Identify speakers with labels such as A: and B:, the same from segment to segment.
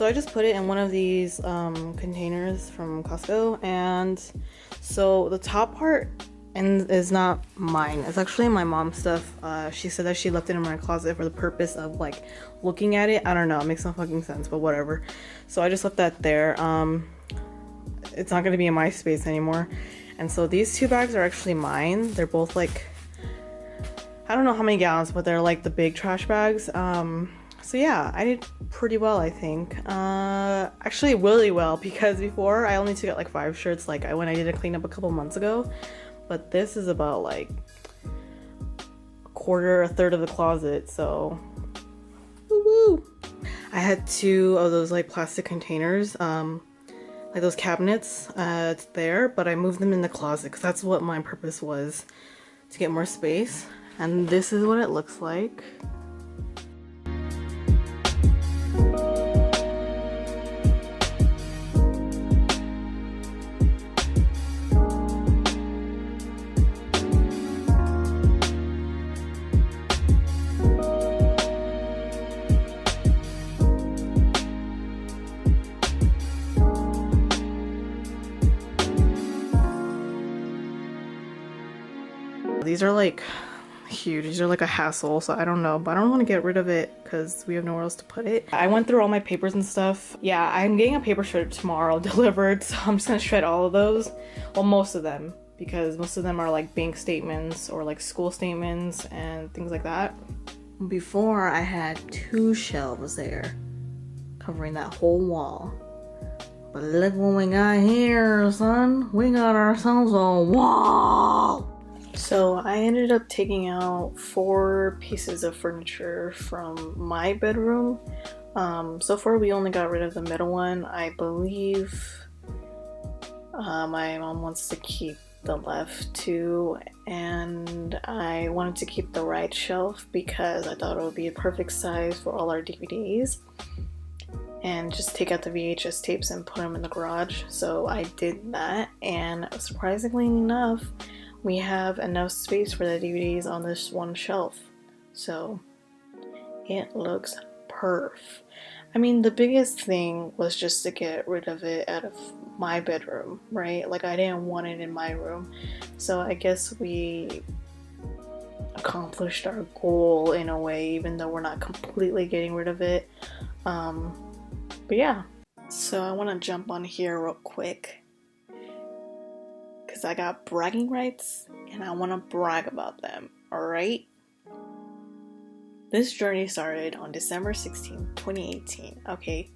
A: So I just put it in one of these containers from Costco, and so the top part and is not mine. It's actually my mom's stuff. She said that she left it in my closet for the purpose of like looking at it. I don't know, it makes no fucking sense, but whatever. So I just left that there. It's not gonna be in my space anymore. And so these two bags are actually mine. They're both like, I don't know how many gallons, but they're like the big trash bags. So yeah, I did pretty well, I think. Actually really well, because before I only took out like 5 shirts like when I did a cleanup a couple months ago. But this is about like a third of the closet, so woo-woo. I had 2 of those like plastic containers, like those cabinets, it's there, but I moved them in the closet because that's what my purpose was, to get more space. And this is what it looks like. These are like huge. These are like a hassle, so I don't know, but I don't want to get rid of it because we have nowhere else to put it. I went through all my papers and stuff. Yeah, I'm getting a paper shredder tomorrow delivered, so I'm just gonna shred all of those. Well, most of them, because most of them are like bank statements or like school statements and things like that. Before, I had 2 shelves there covering that whole wall. But look what we got here, son. We got ourselves a wall! So I ended up taking out 4 pieces of furniture from my bedroom. So far we only got rid of the middle one. I believe my mom wants to keep the left 2, and I wanted to keep the right shelf because I thought it would be a perfect size for all our DVDs. And just take out the VHS tapes and put them in the garage. So I did that, and surprisingly enough, we have enough space for the DVDs on this one shelf. So it looks perf. I mean, the biggest thing was just to get rid of it out of my bedroom, right? Like, I didn't want it in my room. So I guess we accomplished our goal in a way, even though we're not completely getting rid of it. But yeah. So I want to jump on here real quick, because I got bragging rights and I want to brag about them, alright? This journey started on December 16, 2018, okay?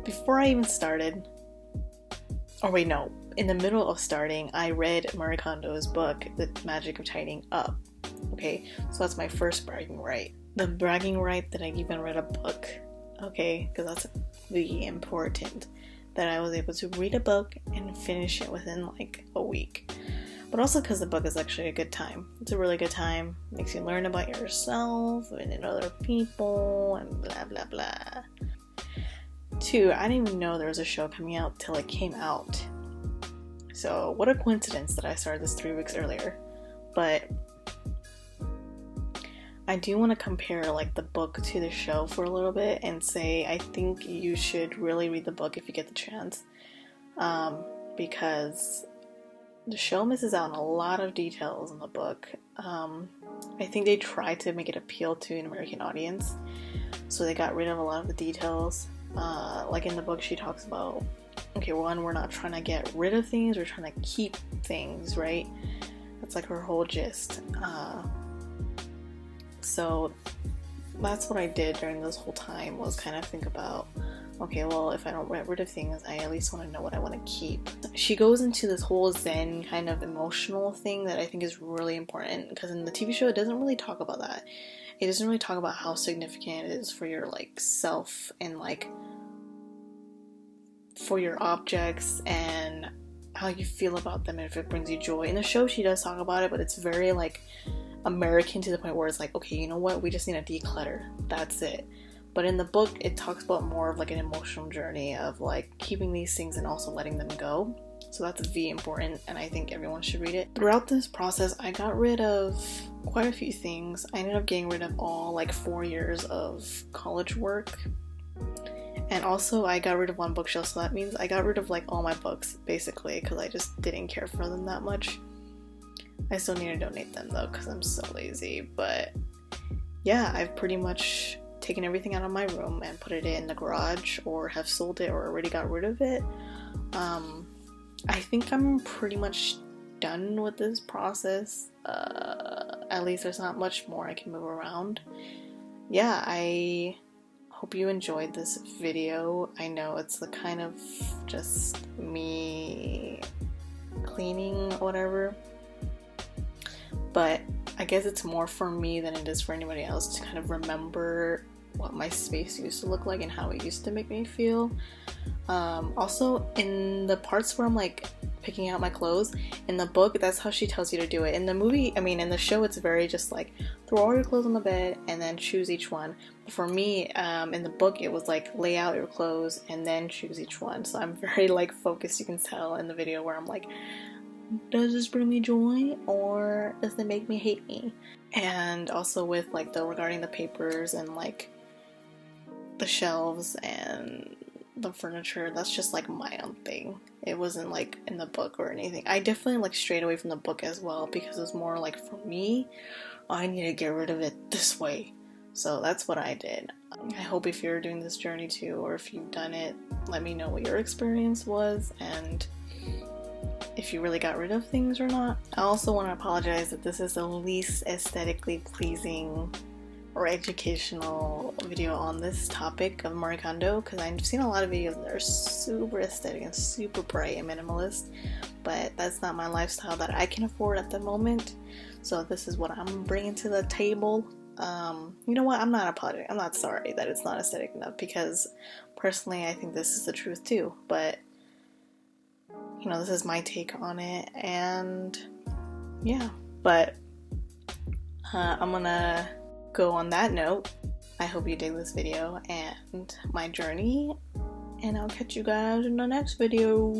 A: Before I even started, in the middle of starting, I read Marie Kondo's book, The Magic of Tidying Up, okay? So that's my first bragging right. The bragging right that I even read a book, okay? Because that's really important. That I was able to read a book and finish it within like a week. But also because the book is actually a good time. It's a really good time. Makes you learn about yourself and other people and blah blah blah. 2, I didn't even know there was a show coming out till it came out. So what a coincidence that I started this 3 weeks earlier. But I do want to compare like the book to the show for a little bit and say I think you should really read the book if you get the chance, because the show misses out on a lot of details in the book. I think they tried to make it appeal to an American audience, so they got rid of a lot of the details. Like in the book she talks about, okay, 1, we're not trying to get rid of things, we're trying to keep things, right? That's like her whole gist. So that's what I did during this whole time, was kind of think about, okay, well, if I don't get rid of things, I at least want to know what I want to keep. She goes into this whole Zen kind of emotional thing that I think is really important, because in the TV show it doesn't really talk about that. It doesn't really talk about how significant it is for your like self and like for your objects and how you feel about them and if it brings you joy. In the show she does talk about it, but it's very like American to the point where it's like, okay, you know what, we just need to declutter, that's it. But in the book it talks about more of like an emotional journey of like keeping these things and also letting them go. So that's very important, and I think everyone should read it. Throughout this process I got rid of quite a few things. I ended up getting rid of all like 4 years of college work, And also I got rid of one bookshelf, so that means I got rid of like all my books basically, because I just didn't care for them that much. I still need to donate them though, because I'm so lazy. But yeah, I've pretty much taken everything out of my room and put it in the garage, or have sold it or already got rid of it. I think I'm pretty much done with this process. At least there's not much more I can move around. Yeah, I hope you enjoyed this video. I know it's the kind of just me cleaning or whatever, but I guess it's more for me than it is for anybody else to kind of remember what my space used to look like and how it used to make me feel. Also, in the parts where I'm like picking out my clothes, in the book, that's how she tells you to do it. In the movie, in the show, it's very just like throw all your clothes on the bed and then choose each one. But for me, in the book, it was like lay out your clothes and then choose each one. So I'm very like focused. You can tell in the video where I'm like, does this bring me joy or does it make me hate me? And also with like regarding the papers and like the shelves and the furniture, that's just like my own thing. It wasn't like in the book or anything. I definitely like strayed away from the book as well, because it's more like, for me, I need to get rid of it this way. So that's what I did. I hope if you're doing this journey too, or if you've done it, let me know what your experience was and if you really got rid of things or not. I also want to apologize that this is the least aesthetically pleasing or educational video on this topic of Marie Kondo, because I've seen a lot of videos that are super aesthetic and super bright and minimalist, but that's not my lifestyle that I can afford at the moment. So this is what I'm bringing to the table. You know what, I'm not apologetic. I'm not sorry that it's not aesthetic enough, because personally I think this is the truth too, but you know, this is my take on it. And yeah, but I'm gonna go on that note. I hope you dig this video and my journey, and I'll catch you guys in the next video.